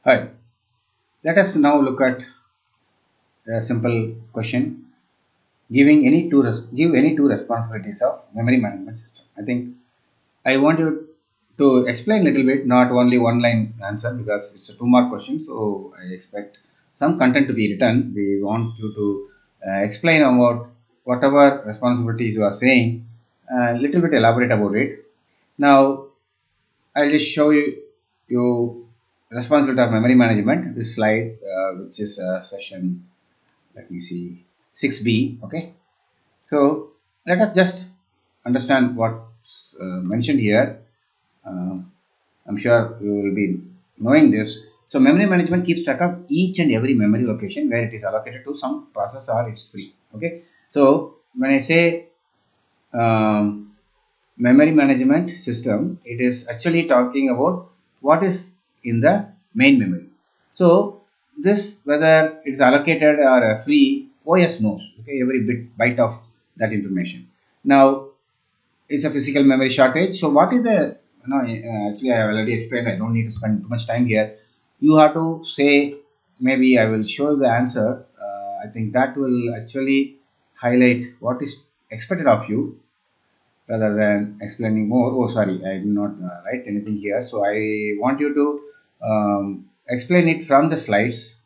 Hi, let us now look at a simple question. Give any two responsibilities of memory management system. I think I want you to explain a little bit, not only one line answer because it's a two-mark question. So I expect some content to be written. We want you to explain about whatever responsibilities you are saying, a little bit elaborate about it. Now I'll just show you responsibility of memory management. This slide, which is session, let me see, 6B. Okay, so let us just understand what's mentioned here. Uh, I'm sure you will be knowing this. So memory management keeps track of each and every memory location where it is allocated to some process or it's free. Okay, so when I say um, memory management system, it is actually talking about what is in the main memory. So this, whether it's allocated or free, OS knows, okay, every byte of that information. Now it's a physical memory shortage. So what is the, actually I have already explained, I don't need to spend too much time here. You have to say, maybe I will show you the answer. I think that will actually highlight what is expected of you rather than explaining more. Oh, sorry, I did not write anything here. So I want you to explain it from the slides,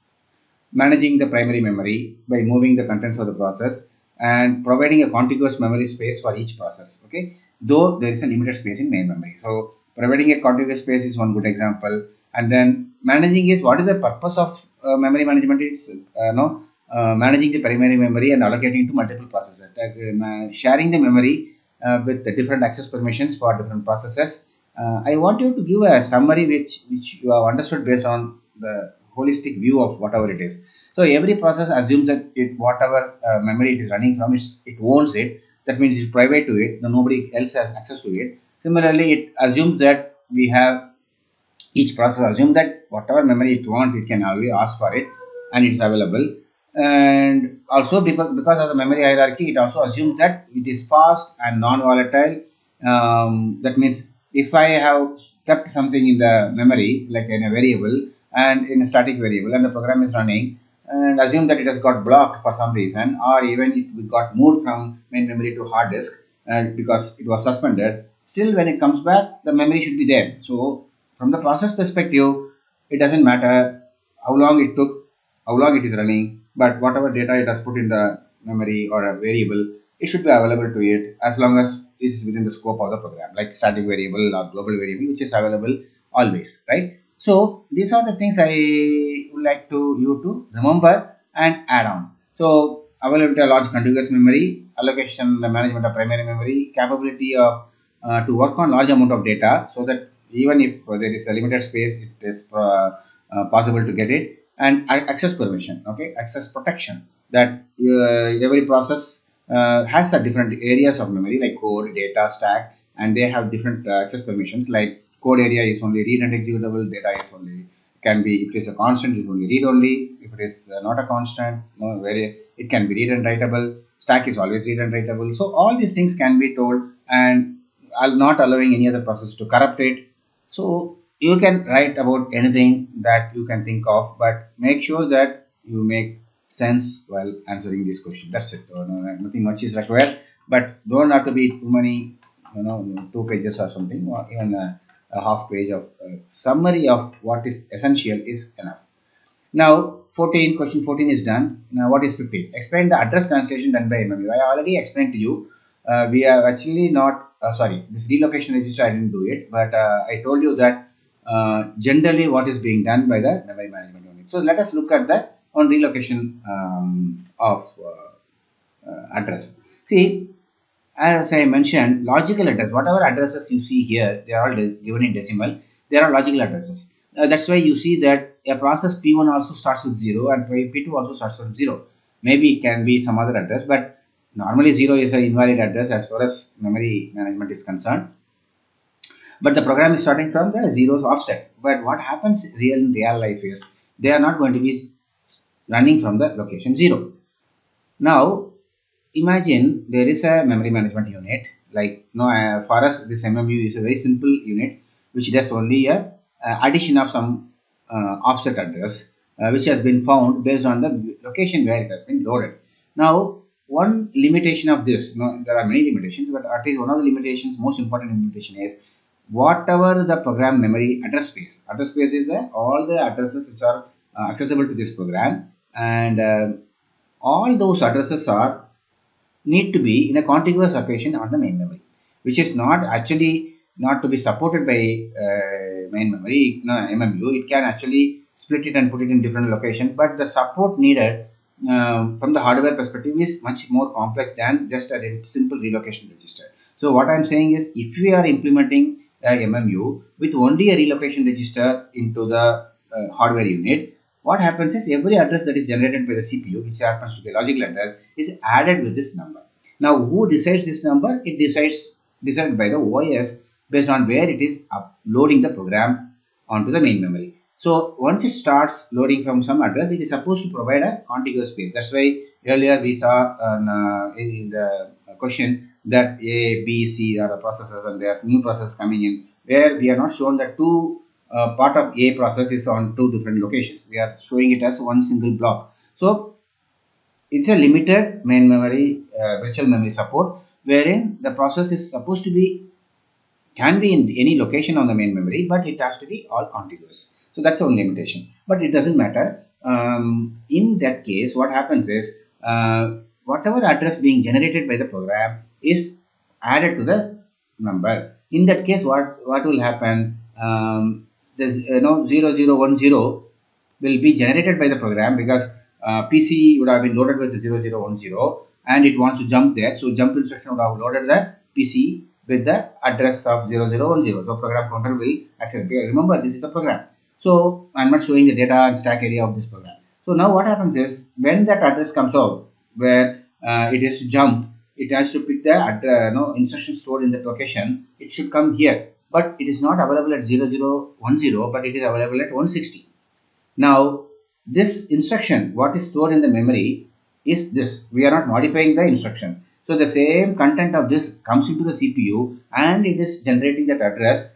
managing the primary memory by moving the contents of the process and providing a contiguous memory space for each process. Okay, though there is a limited space in main memory. So providing a contiguous space is one good example. And then managing is what is the purpose of memory management is no managing the primary memory and allocating to multiple processes. Like, sharing the memory with the different access permissions for different processes. I want you to give a summary which you have understood based on the holistic view of whatever it is. So every process assumes that it whatever memory it is running from, it owns it. That means it's private to it. Then nobody else has access to it. Similarly, it assumes that we have each process assume that whatever memory it wants, it can always ask for it, and it's available. And also because of the memory hierarchy, it also assumes that it is fast and non-volatile. That means if I have kept something in the memory, like in a variable and in a static variable, and the program is running, and assume that it has got blocked for some reason, or even it got moved from main memory to hard disk, and because it was suspended, still when it comes back, the memory should be there. So from the process perspective, it doesn't matter how long it took, how long it is running, but whatever data it has put in the memory or a variable, it should be available to it as long as it's within the scope of the program, like static variable or global variable, which is available always, right? So these are the things I would like to you to remember and add on. So availability of large contiguous memory, allocation, the management of primary memory, capability of to work on large amount of data so that even if there is a limited space, it is possible to get it. And access permission, okay, access protection, that every process has a different areas of memory like core, data, stack, and they have different access permissions. Like code area is only read and executable, data is only can be, if it is a constant, is only read only. If it is not a constant, no, very it can be read and writable. Stack is always read and writable. So all these things can be told, and I'll not allowing any other process to corrupt it. So you can write about anything that you can think of, but make sure that you make sense while answering this question. That's it. Nothing much is required, but don't have to be too many, 2 pages or something, or even a half page of summary of what is essential is enough. Now, 14, question 14 is done. Now, what is 15? Explain the address translation done by MMU. I already explained to you. We have actually not, sorry, this relocation register, I didn't do it, but I told you that generally what is being done by the memory management unit. So, let us look at that on relocation of address. See, as I mentioned, logical address, whatever addresses you see here, they are all given in decimal. They are logical addresses. That's why you see that a process P1 also starts with 0 and P2 also starts with 0. Maybe it can be some other address, but normally 0 is an invalid address as far as memory management is concerned. But the program is starting from the zeros offset. But what happens in real life is they are not going to be running from the location 0. Now, imagine there is a memory management unit. Like, for us, this MMU is a very simple unit which does only a addition of some offset address which has been found based on the location where it has been loaded. Now, one limitation of this, there are many limitations, but at least one of the limitations, most important limitation is whatever the program memory address space. Address space is the all the addresses which are accessible to this program, and all those addresses are need to be in a contiguous location on the main memory, which is not actually not to be supported by main memory, MMU. It can actually split it and put it in different locations, but the support needed from the hardware perspective is much more complex than just a simple relocation register. So what I'm saying is, if we are implementing a MMU with only a relocation register into the hardware unit, what happens is every address that is generated by the CPU, which happens to be a logical address, is added with this number. Now, who decides this number? It decided by the OS based on where it is uploading the program onto the main memory. So once it starts loading from some address, it is supposed to provide a contiguous space. That's why earlier we saw in the question that A, B, C are the processes, and there's new process coming in, where we are not shown that two part of A process is on two different locations. We are showing it as one single block. So it's a limited main memory virtual memory support, wherein the process is supposed to be can be in any location on the main memory, but it has to be all contiguous. So that's the only limitation, but it doesn't matter. In that case, what happens is whatever address being generated by the program is added to the number. In that case, what will happen? This 0010 will be generated by the program, because PC would have been loaded with 0010 and it wants to jump there. So jump instruction would have loaded the PC with the address of 0010. So program counter will accept. Remember, this is a program. So I'm not showing the data and stack area of this program. So now what happens is, when that address comes out where it has to jump, it has to pick the instruction stored in that location. It should come here, but it is not available at 0010, but it is available at 160. Now, this instruction, what is stored in the memory is this. We are not modifying the instruction. So the same content of this comes into the CPU and it is generating that address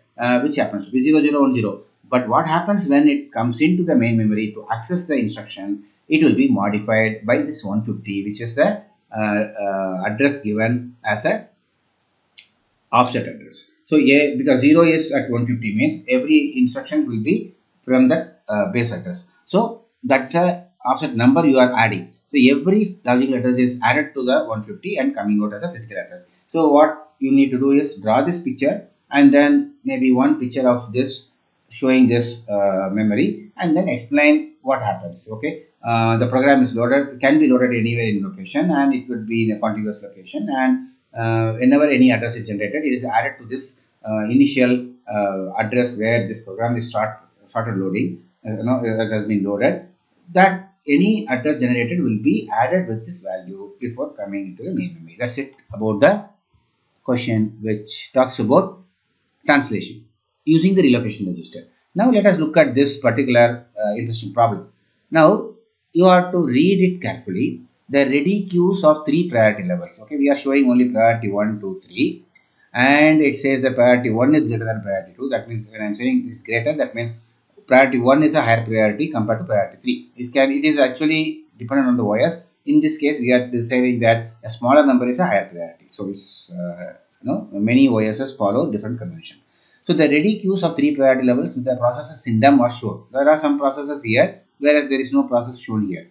which happens to be 0010. But what happens when it comes into the main memory to access the instruction? It will be modified by this 150, which is the address given as a offset address. So because 0 is at 150 means every instruction will be from that base address. So that's a offset number you are adding. So every logical address is added to the 150 and coming out as a physical address. So what you need to do is draw this picture and then maybe one picture of this showing this memory, and then explain what happens. Okay, the program is loaded, can be loaded anywhere in location, and it would be in a contiguous location, and whenever any address is generated, it is added to this initial address where this program is started loading. It has been loaded. That any address generated will be added with this value before coming into the main memory. That's it about the question which talks about translation using the relocation register. Now let us look at this particular interesting problem. Now you have to read it carefully. The ready queues of 3 priority levels. Okay, we are showing only priority 1, 2, 3, and it says the priority 1 is greater than priority 2. That means when I am saying is greater, that means priority 1 is a higher priority compared to priority 3. It is actually dependent on the OS. In this case, we are deciding that a smaller number is a higher priority. So it's many OSs follow different convention. So the ready queues of 3 priority levels, the processes in them are shown. There are some processes here, whereas there is no process shown here.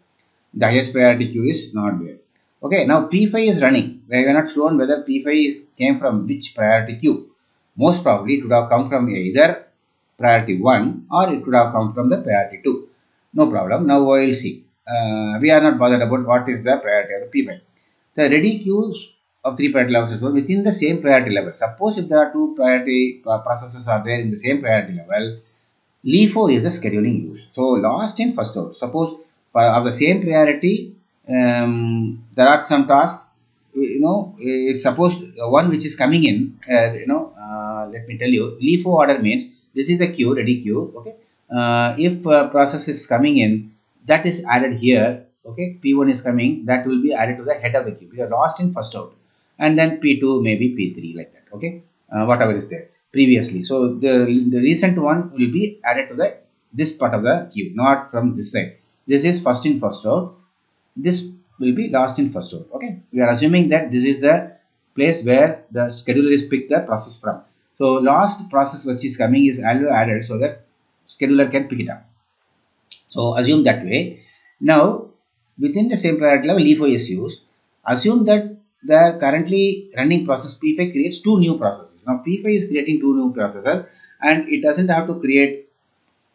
The highest priority queue is not there. Okay, now P5 is running. We are not shown whether P5 came from which priority queue. Most probably it would have come from either priority 1 or it would have come from the priority 2. No problem. Now we will see. We are not bothered about what is the priority of the P5. The ready queues of 3 priority levels is within the same priority level. Suppose if there are 2 priority processes are there in the same priority level, LIFO is a scheduling use. So last in first out. Suppose of the same priority, there are some tasks. Suppose one which is coming in. Let me tell you, LIFO order means this is a queue, ready queue. Okay, if process is coming in, that is added here. Okay, P1 is coming, that will be added to the head of the queue. We are lost in first out, and then P2 maybe P3 like that. Okay, whatever is there previously. So the recent one will be added to the this part of the queue, not from this side. This is first in first out. This will be last in first out. Okay, we are assuming that this is the place where the scheduler is picked the process from. So last process which is coming is always added so that scheduler can pick it up. So assume that way. Now within the same priority level, LIFO is used. Assume that the currently running process P5 creates two new processes. Now P5 is creating two new processes, and it doesn't have to create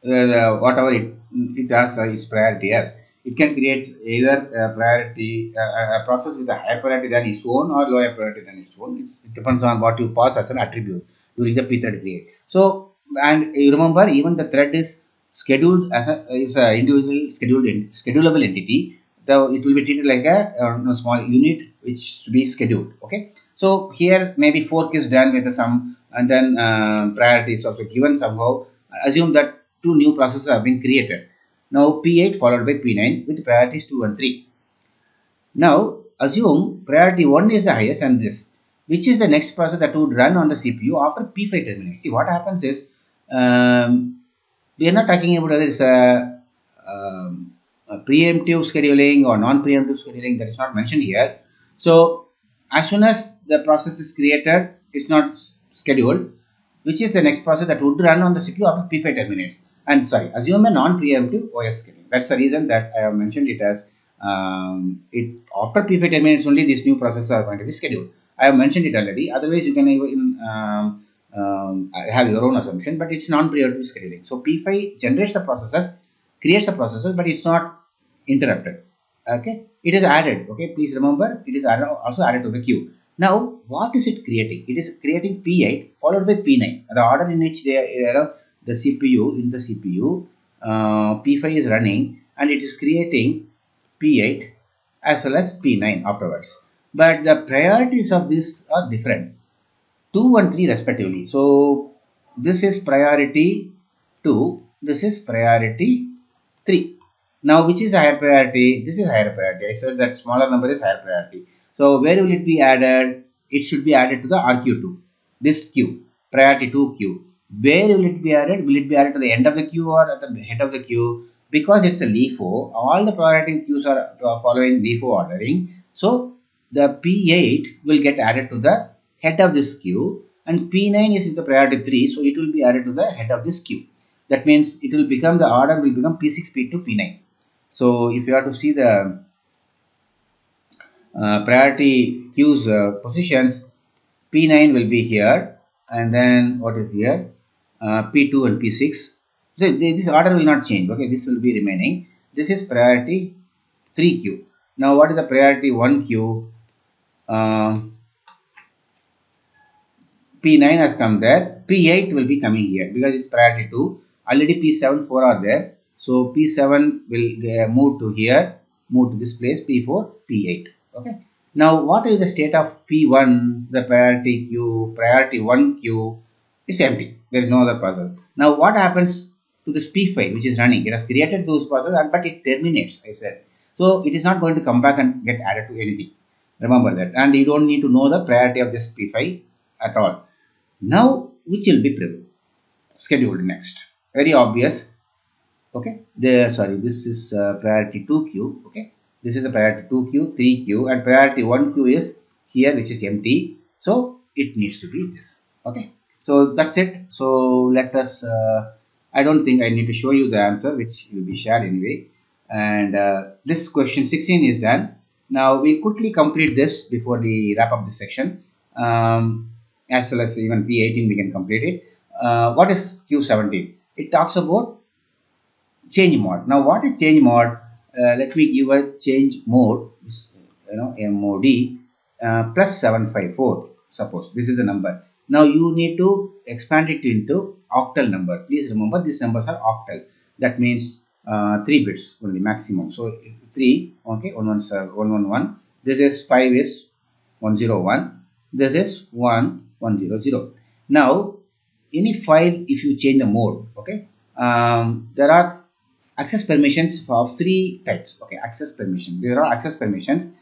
whatever it has its priority as. It can create either a priority a process with a higher priority than its own or lower priority than its own. It depends on what you pass as an attribute during the pthread create. So, and you remember, even the thread is scheduled as a individual schedulable entity. Though it will be treated like a small unit which to be scheduled. Okay. So here maybe fork is done with some, and then priority is also given somehow. Assume that two new processes have been created. Now P8 followed by P9 with priorities 2 and 3. Now assume priority 1 is the highest and this, which is the next process that would run on the CPU after P5 terminates. See, what happens is, we are not talking about whether it's a preemptive scheduling or non-preemptive scheduling, that is not mentioned here. So as soon as the process is created, it's not scheduled, which is the next process that would run on the CPU after P5 terminates. And sorry, assume a non-preemptive OS scheduling. That's the reason that I have mentioned it as it after P5 terminates only these new processes are going to be scheduled. I have mentioned it already. Otherwise, you can even have your own assumption, but it's non-preemptive scheduling. So P5 generates the processes, creates the processes, but it's not interrupted. Okay, it is added. Okay, please remember it is also added to the queue. Now, what is it creating? It is creating P8 followed by P9. The order in which the CPU in the CPU P5 is running, and it is creating P8 as well as P9 afterwards. But the priorities of this are different, 2 and 3 respectively. So this is priority 2, this is priority 3. Now which is higher priority? This is higher priority. I said that smaller number is higher priority. So where will it be added? It should be added to the RQ2, this queue, priority 2 queue. Where will it be added? Will it be added to the end of the queue or at the head of the queue? Because it's a LIFO, all the priority queues are following LIFO ordering. So the P8 will get added to the head of this queue, and P9 is in the priority 3, so it will be added to the head of this queue. That means it will become, the order will become P6, P2, P9. So if you have to see the priority queues positions, P9 will be here, and then what is here? P2 and P6. So this order will not change. Okay, this will be remaining. This is priority 3 queue. Now what is the priority 1 queue? P9 has come there. P8 will be coming here because it's priority 2. Already P7, 4 are there. So P7 will move to here, move to this place, P4, P8. Okay. Now what is the state of P1, the priority queue, priority 1 queue? It's empty. There is no other process. Now what happens to this P5 which is running? It has created those processes, but it terminates, I said. So it is not going to come back and get added to anything. Remember that. And you don't need to know the priority of this P5 at all. Now which will be scheduled next? Very obvious. Okay, this is priority 2 queue. Okay, this is the priority 2 queue, 3 queue, and priority 1 queue is here, which is empty, so it needs to be this. Okay, so that's it. So let us I don't think I need to show you the answer, which will be shared anyway. And this question 16 is done. Now we quickly complete this before we wrap up this section. As well as even P18 we can complete it. What is Q17? It talks about change mode. Now what is change mode? Let me give a change mode, MOD plus 754. Suppose this is a number. Now you need to expand it into octal number. Please remember these numbers are octal. That means 3 bits only maximum. So 3, okay, 111. This is 5 is 101. This is 100. Now any file, if you change the mode, okay, there are access permissions of 3 types. Okay, access permission. There are access permissions.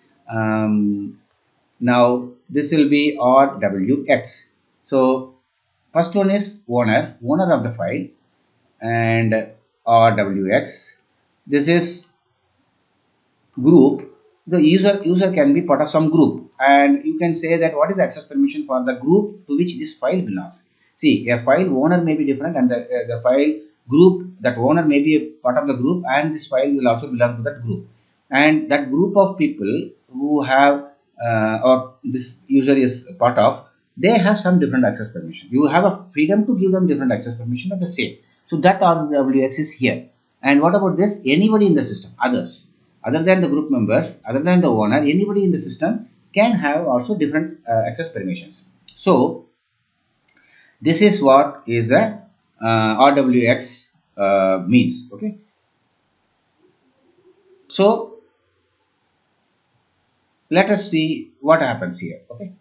Now this will be RWX. So first one is owner of the file, and RWX. This is group. The user can be part of some group, and you can say that what is the access permission for the group to which this file belongs. See, a file owner may be different, and the file group, that owner may be a part of the group, and this file will also belong to that group. And that group of people who have or this user is part of, they have some different access permission. You have a freedom to give them different access permission at the same. So that RWX is here. And what about this? Anybody in the system, others, other than the group members, other than the owner, anybody in the system can have also different access permissions. So this is what is a RWX means. Okay. So let us see what happens here. Okay.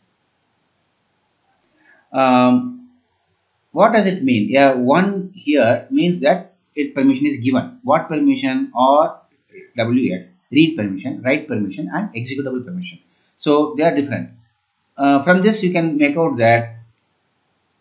What does it mean? Yeah, one here means that its permission is given. What permission? Or WX, read permission, write permission, and executable permission. So they are different. From this you can make out that,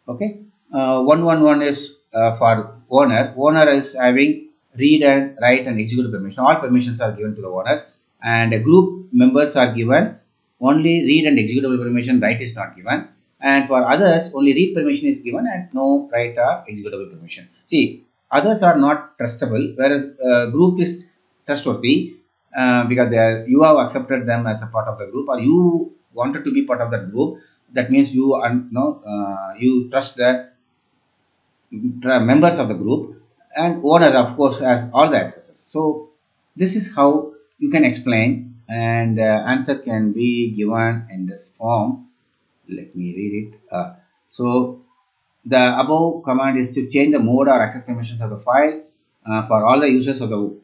okay, 111 is for owner. Owner is having read and write and execute permission. All permissions are given to the owners, and group members are given only read and executable permission. Write is not given. And for others, only read permission is given and no write or executable permission. See, others are not trustable, whereas group is trustworthy because you have accepted them as a part of the group, or you wanted to be part of that group. That means you you trust the members of the group, and owner of course has all the accesses. So this is how you can explain, and answer can be given in this form. Let me read it. So the above command is to change the mode or access permissions of the file for all the users of the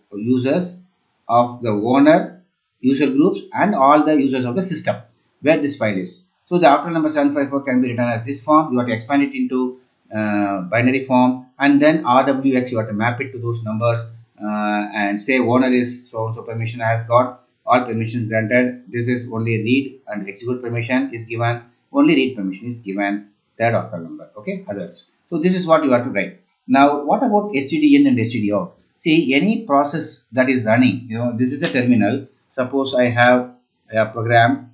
owner, user groups, and all the users of the system where this file is. So the output number 754 can be written as this form. You have to expand it into binary form, and then RWX you have to map it to those numbers and say owner is so permission has got all permissions granted. This is only read and execute permission is given. Only read permission is given. Third octal number. Okay, others. So this is what you have to write. Now, what about std in and std out? See, any process that is running, this is a terminal. Suppose I have a program.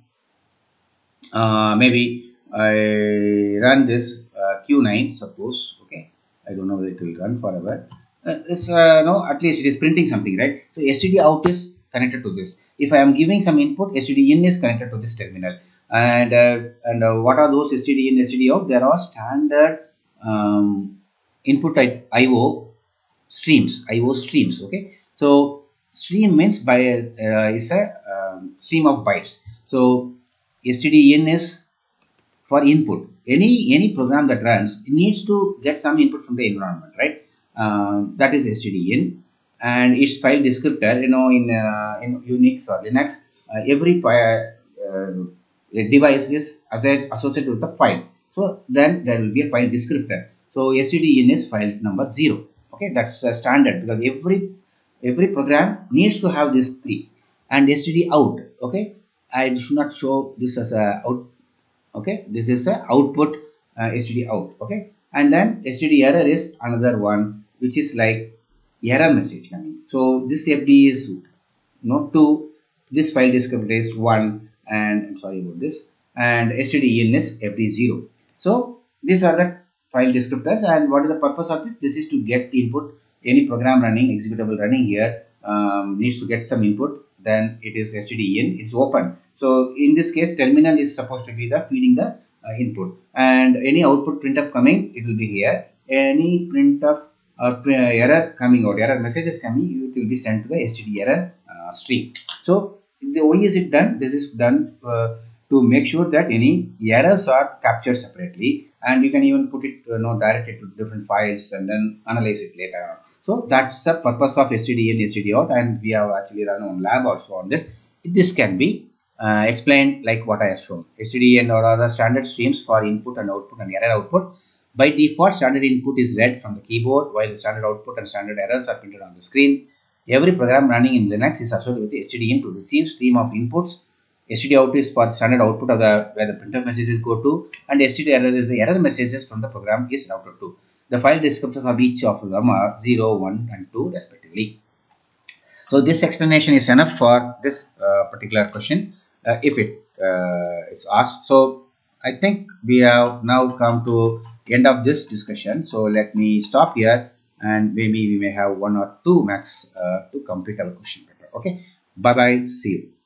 Maybe I run this Q9. Suppose, okay. I don't know whether it will run forever. No, at least it is printing something, right? So std out is connected to this. If I am giving some input, std in is connected to this terminal. And what are those std in, std out? There are standard input IO streams. Okay, so stream means by is a stream of bytes. So std in is for input. Any program that runs, it needs to get some input from the environment, right? That is std in, and its file descriptor. In Unix or Linux, every device is associated with the file. So then there will be a file descriptor. So std in is file number 0. Okay, that's a standard because every program needs to have these three. And std out. Okay, I should not show this as a out. Okay, this is a output std out. Okay, and then std error is another one, which is like error message coming. So this fd is 2. This file descriptor is 1. And I'm sorry about this, and std in is fd 0. So these are the file descriptors, and what is the purpose of this? This is to get input. Any program running, executable running here needs to get some input. Then it is std in, it's open. So in this case, terminal is supposed to be the feeding the input, and any output printf coming, it will be here. Any printf or error coming out, error messages coming, it will be sent to the std error string. So why is it done? This is done to make sure that any errors are captured separately, and you can even put it direct it to different files and then analyze it later on. So that's the purpose of std in, std out, and we have actually run one lab also on this. This can be explained like what I have shown. std in or other standard streams for input and output and error output. By default, standard input is read from the keyboard, while the standard output and standard errors are printed on the screen. Every program running in Linux is associated with std in to receive stream of inputs. std out is for standard output of where the printf messages go to, and std error is the error messages from the program is routed to. The file descriptors of each of them are 0, 1 and 2 respectively. So this explanation is enough for this particular question if it is asked. So I think we have now come to end of this discussion. So let me stop here, and maybe we may have one or two max to complete our question paper. Okay. Bye bye. See you.